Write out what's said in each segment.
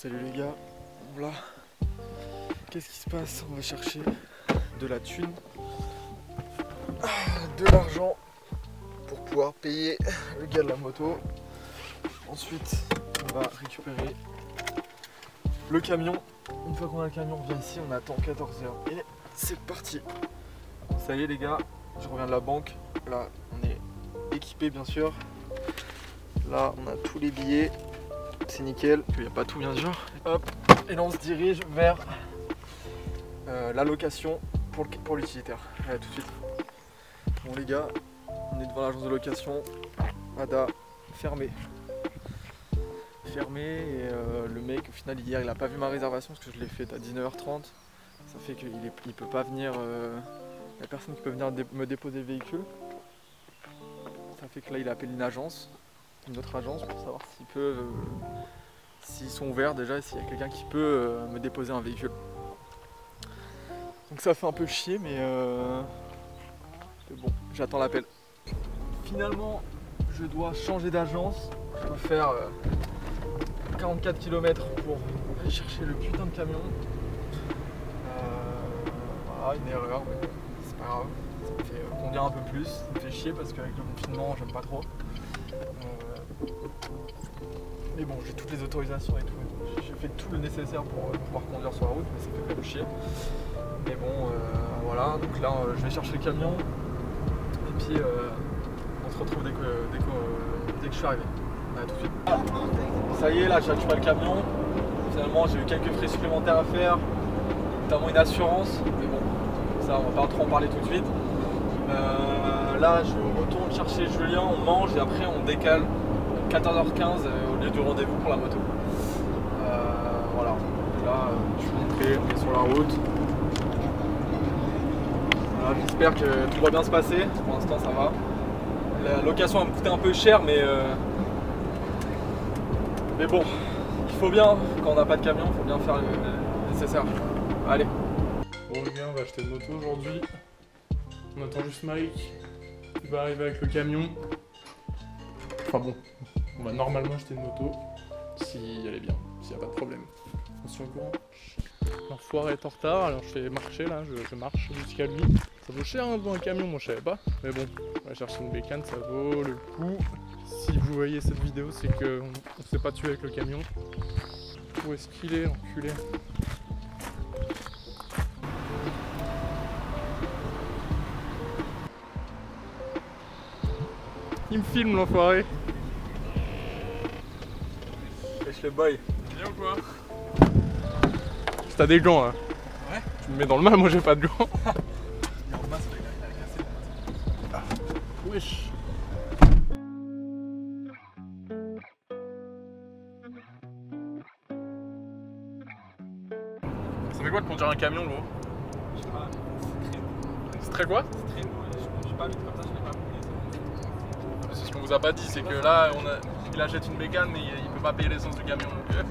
Salut les gars, là, qu'est-ce qui se passe? On va chercher de la thune, de l'argent pour pouvoir payer le gars de la moto. Ensuite, on va récupérer le camion. Une fois qu'on a le camion, on vient ici, on attend 14 h et c'est parti. Ça y est les gars, je reviens de la banque. Là, on est équipé bien sûr. Là, on a tous les billets. C'est nickel, il n'y a pas tout bien sûr. Hop, et là on se dirige vers la location pour l'utilitaire. Allez, tout de suite. Bon les gars, on est devant l'agence de location. Ada, fermé. Fermé et le mec au final hier il a pas vu ma réservation parce que je l'ai faite à 19 h 30. Ça fait qu'il il peut pas venir, il y a personne qui peut venir me déposer le véhicule. Ça fait que là il a appelé une autre agence pour savoir s'ils peuvent, s'ils sont ouverts déjà et s'il y a quelqu'un qui peut me déposer un véhicule. Donc ça fait un peu chier mais bon, j'attends l'appel. Finalement je dois changer d'agence, je dois faire 44 km pour aller chercher le putain de camion. Voilà, une erreur, mais c'est pas grave. Ça me fait conduire un peu plus, ça me fait chier parce qu'avec le confinement j'aime pas trop. Mais bon, j'ai toutes les autorisations et tout. J'ai fait tout le nécessaire pour pouvoir conduire sur la route, mais ça fait quand même chier. Mais bon, voilà. Donc là, je vais chercher le camion. Et puis, on se retrouve dès que je suis arrivé. Allez, tout de suite. Ça y est, là, j'ai récupéré le camion. Finalement, j'ai eu quelques frais supplémentaires à faire, notamment une assurance. Mais bon, ça, on va pas trop en parler tout de suite. Là, je retourne chercher Julien, on mange et après on décale 14 h 15 au lieu du rendez-vous pour la moto. Voilà, donc là, je suis montré, on est sur la route. Voilà, j'espère que tout va bien se passer. Pour l'instant, ça va. La location va me coûter un peu cher, mais bon, il faut bien, quand on n'a pas de camion, il faut bien faire le nécessaire. Allez. Bon les gars, on va acheter une moto aujourd'hui. On attend juste Mike. Il va arriver avec le camion. Enfin bon, on va normalement acheter une moto. Si elle est bien, s'il n'y a pas de problème. On se tient au courant. L'enfoiré est en retard, alors je fais marcher là, je marche jusqu'à lui. Ça vaut cher hein, devant un camion, moi je savais pas. Mais bon, on va chercher une bécane, ça vaut le coup. Si vous voyez cette vidéo, c'est qu'on ne s'est pas tué avec le camion. Où est-ce qu'il est, enculé? Il me filme l'enfoiré. Lâche le boy. Bien ou quoi? T'as des gants là. Ouais. Tu me mets dans le mal, moi j'ai pas de gants. Wesh. Ça fait quoi de conduire un camion gros? Je sais pas, C'est très quoi? c'est très lourd, je conduis pas vite comme ça, je l'ai pas compris. C'est ce qu'on vous a pas dit, c'est que là il achète une bécane mais il peut pas payer l'essence du camion donc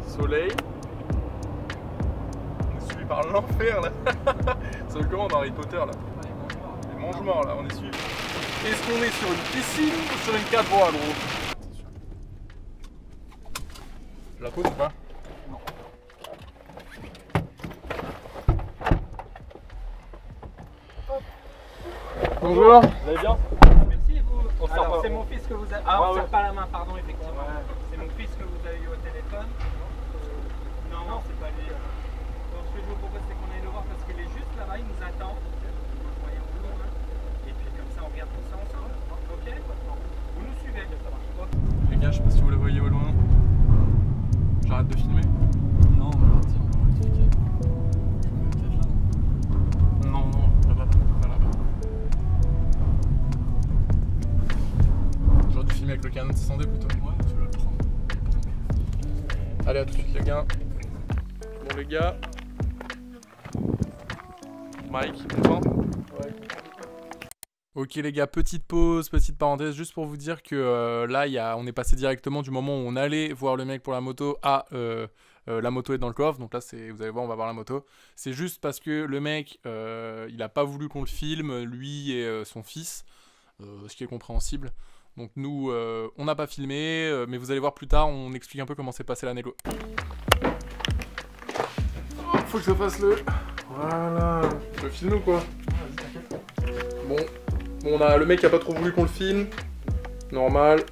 Soleil. On est suivi par l'enfer là. C'est comment dans Harry Potter là? Les mange-morts là, on est suivi. Est-ce qu'on est sur une piscine ou sur une 4 voies gros? Je la pose ou pas? Non. Bonjour. Vous allez bien? Merci et vous. On se serre Alors pas. c'est mon fils que vous avez. Ah, on Ouais, serre ouais. pas la main, pardon, effectivement. Ouais. C'est mon fils que vous avez eu au téléphone. Non, c'est pas lui. Donc ce que je vous propose, c'est qu'on aille le voir parce qu'il est juste là-bas, il nous attend. Voyons-nous, hein. Et puis comme ça, on regarde tout ça ensemble. Ok? Vous nous suivez, ça marche pas. Les gars, je sais pas si vous le voyez au loin. J'arrête de filmer. Non, on va partir, on va rectifier. Je me mets peut-être là. Non, non, là-bas, là-bas. J'aurais dû filmer avec le Canon 600D plutôt. Ouais, tu vas le prendre. Allez, à tout de suite les gars. Bon les gars. Mike, content? Ouais. Ok les gars, petite pause, petite parenthèse, juste pour vous dire que là, on est passé directement du moment où on allait voir le mec pour la moto à la moto est dans le coffre. Donc là, vous allez voir, on va voir la moto. C'est juste parce que le mec, il a pas voulu qu'on le filme, lui et son fils, ce qui est compréhensible. Donc nous, on n'a pas filmé, mais vous allez voir plus tard, on explique un peu comment s'est passé la négo. Oh, faut que je fasse le... Voilà. Tu veux filmer ou quoi? Bon, on a le mec qui a pas trop voulu qu'on le filme. Normal.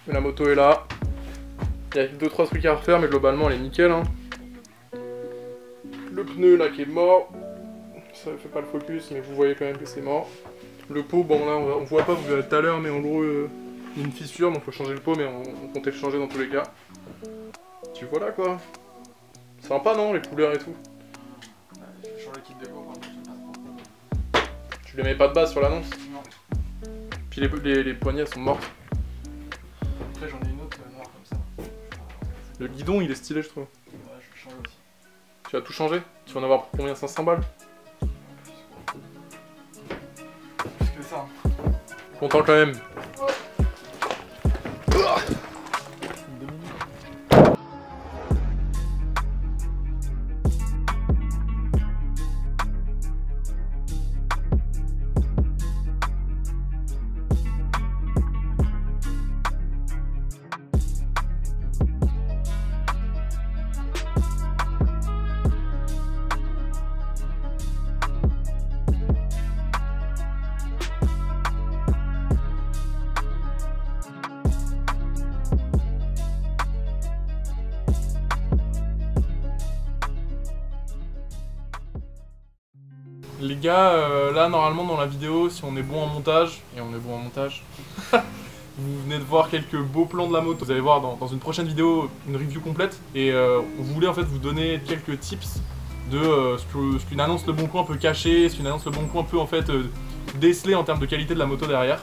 Mais la moto est là. Il y a 2-3 trucs à refaire, mais globalement elle est nickel. Hein. Le pneu là qui est mort. Ça fait pas le focus, mais vous voyez quand même que c'est mort. Le pot, bon là on voit pas, vous verrez tout à l'heure, mais en gros il y a une fissure, donc faut changer le pot, mais on comptait le changer dans tous les cas. Tu vois là quoi. Sympa non, les couleurs et tout. J'ai changé le kit déco, Tu les mets pas de base sur l'annonce? Non. Puis les poignées elles sont mortes. Après j'en ai une autre noire comme ça. Le guidon il est stylé je trouve. Ouais, je vais changer aussi. Tu vas tout changer? Tu vas en avoir pour combien? 500 balles? Plus que ça. Content quand même. Les gars, là normalement dans la vidéo, si on est bon en montage, et on est bon en montage, vous venez de voir quelques beaux plans de la moto. Vous allez voir dans une prochaine vidéo une review complète, et on voulait en fait vous donner quelques tips de ce qu'une annonce Le Bon Coin peut cacher, ce qu'une annonce Le Bon Coin peut en fait déceler en termes de qualité de la moto derrière.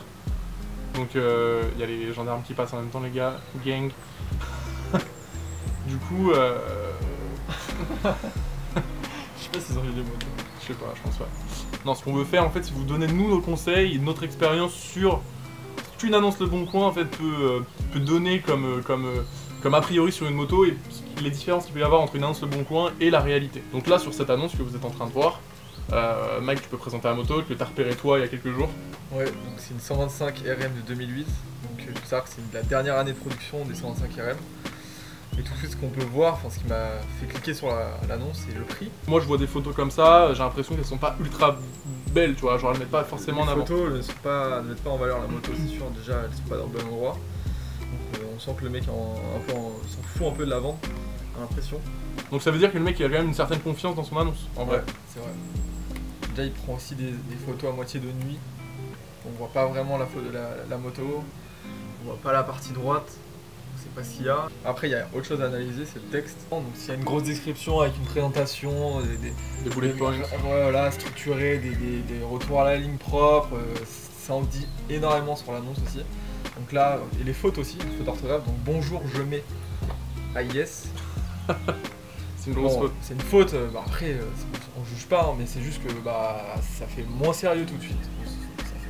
Donc il y a les gendarmes qui passent en même temps les gars, gang. Du coup... Je sais pas s'ils ont eu des motos. Je sais pas, je pense pas. Non, ce qu'on veut faire en fait, c'est vous donner nous nos conseils, notre expérience sur ce qu'une annonce Le Bon Coin en fait peut donner comme a priori sur une moto et les différences qu'il peut y avoir entre une annonce Le Bon Coin et la réalité. Donc là, sur cette annonce que vous êtes en train de voir, Mike, tu peux présenter la moto que tu as repéré toi il y a quelques jours. Ouais, donc c'est une 125 RM de 2008. Donc il faut savoir que c'est la dernière année de production des 125 RM. Et tout de suite, ce qu'on peut voir, enfin ce qui m'a fait cliquer sur l'annonce, c'est le prix. Moi, je vois des photos comme ça, j'ai l'impression qu'elles sont pas ultra belles, tu vois, genre elles mettent pas forcément en avant. Les photos ne mettent pas en valeur la moto, c'est sûr, déjà elles sont pas dans le bon endroit. Donc on sent que le mec s'en fout un peu de la vente, j'ai l'impression. Donc ça veut dire que le mec il a quand même une certaine confiance dans son annonce, en vrai. Ouais, c'est vrai. Déjà il prend aussi des photos à moitié de nuit. On voit pas vraiment la photo de la moto, on voit pas la partie droite. Pas ce qu'il y a. Après, il y a autre chose à analyser, c'est le texte. Donc, s'il y a une grosse description avec une présentation, des bullet points, voilà, structuré, des retours à la ligne propre, ça en dit énormément sur l'annonce aussi. Donc là, et les fautes aussi, les fautes d'orthographe. Donc bonjour, je mets AIS. C'est une grosse faute. C'est une faute. Bah, après, on juge pas, hein, mais c'est juste que ça fait moins sérieux tout de suite.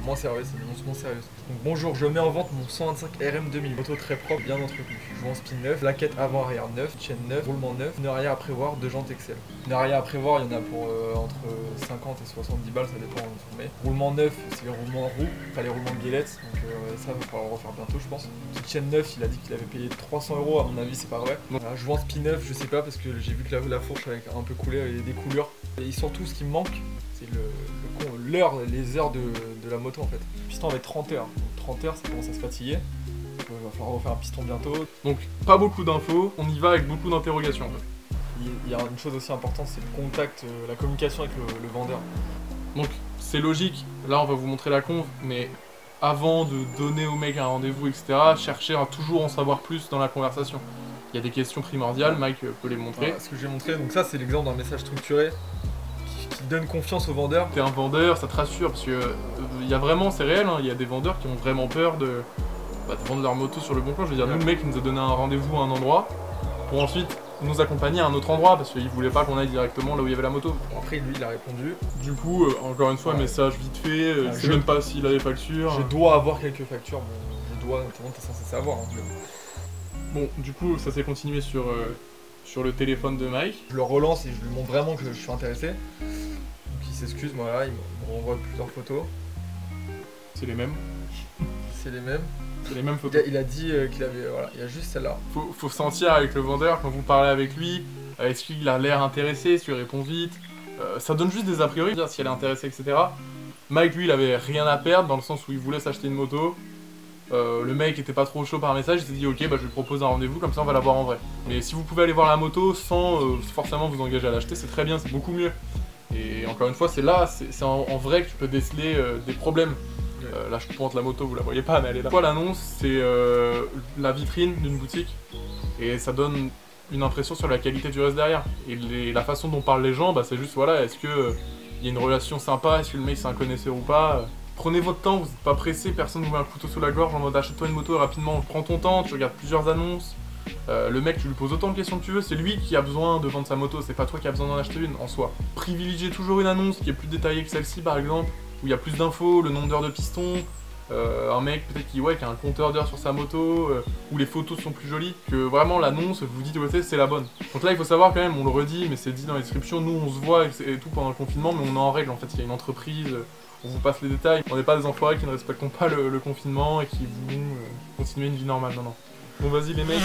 Moins sérieux, c'est une annonce moins sérieuse. Donc bonjour, je mets en vente mon 125 RM 2000. Moto très propre, bien entretenue. Jouant spin neuf, plaquette avant arrière neuf, chaîne neuf, roulement neuf, pneu arrière à prévoir, 2 jantes Excel. Pneu arrière à prévoir, il y en a pour entre 50 et 70 balles, ça dépend où on met. Roulement neuf, c'est les roulements roue, pas les roulements de guillettes, donc ça va falloir refaire bientôt je pense. Petite chaîne neuf, il a dit qu'il avait payé 300 €, à mon avis c'est pas vrai. Voilà, jouant spin neuf, je sais pas parce que j'ai vu que la fourche avait un peu coulé, il y a des couleurs. Et surtout ce qui me manque, c'est les heures de la moto en fait. Le piston avec 30 heures. Donc 30 heures, ça commence à se fatiguer. Il va falloir refaire un piston bientôt. Donc pas beaucoup d'infos, on y va avec beaucoup d'interrogations. Il y a une chose aussi importante, c'est le contact, la communication avec le vendeur. Donc c'est logique, là on va vous montrer la conve, mais avant de donner au mec un rendez-vous, etc., cherchez à toujours en savoir plus dans la conversation. Il y a des questions primordiales, Mike peut les montrer. Voilà, ce que je vais montrer, donc ça c'est l'exemple d'un message structuré qui donne confiance au vendeur. T'es un vendeur, ça te rassure, parce que il y a vraiment, c'est réel, hein, il y a des vendeurs qui ont vraiment peur de vendre leur moto sur Le Bon Coin. Je veux dire, nous le mec il nous a donné un rendez-vous à un endroit, pour ensuite nous accompagner à un autre endroit, parce qu'il voulait pas qu'on aille directement là où il y avait la moto. Bon, après lui il a répondu. Du coup, encore une fois, message vite fait, je sais même pas s'il a les factures. Je dois avoir quelques factures, bon, je dois, notamment t'es censé savoir. Hein, Bon, du coup, ça s'est continué sur le téléphone de Mike. Je le relance et je lui montre vraiment que je suis intéressé. Donc il s'excuse, voilà, il me renvoie plusieurs photos. C'est les mêmes. C'est les mêmes. C'est les mêmes photos. Il a dit qu'il avait. Voilà, il y a juste celle-là. Faut sentir avec le vendeur quand vous parlez avec lui, est-ce qu'il a l'air intéressé, est-ce qu'il répond vite. Ça donne juste des a priori, dire si elle est intéressée, etc. Mike, lui, il avait rien à perdre dans le sens où il voulait s'acheter une moto. Le mec était pas trop chaud par message, il s'est dit ok, bah, je lui propose un rendez-vous, comme ça on va la voir en vrai. Mais si vous pouvez aller voir la moto sans forcément vous engager à l'acheter, c'est très bien, c'est beaucoup mieux. Et encore une fois, c'est là, c'est en vrai que tu peux déceler des problèmes. Là, je pointe la moto, vous la voyez pas, mais elle est là. Quoi, l'annonce, c'est la vitrine d'une boutique et ça donne une impression sur la qualité du reste derrière. Et la façon dont parlent les gens, bah, c'est juste voilà, est-ce que y a une relation sympa, est-ce que le mec c'est un connaisseur ou pas. Prenez votre temps, vous n'êtes pas pressé, personne vous met un couteau sous la gorge en mode achète-toi une moto rapidement. Prends ton temps, tu regardes plusieurs annonces. Le mec, tu lui poses autant de questions que tu veux, c'est lui qui a besoin de vendre sa moto, c'est pas toi qui as besoin d'en acheter une en soi. Privilégiez toujours une annonce qui est plus détaillée que celle-ci par exemple, où il y a plus d'infos, le nombre d'heures de piston, un mec peut-être qui a un compteur d'heures sur sa moto, où les photos sont plus jolies, que vraiment l'annonce, vous dites ouais, c'est la bonne. Donc là il faut savoir quand même, on le redit, mais c'est dit dans la description, nous on se voit et tout pendant le confinement, mais on est en règle en fait, il y a une entreprise, on vous passe les détails, on n'est pas des enfoirés qui ne respectent pas le confinement et qui voulons continuer une vie normale, non. Bon vas-y les mecs.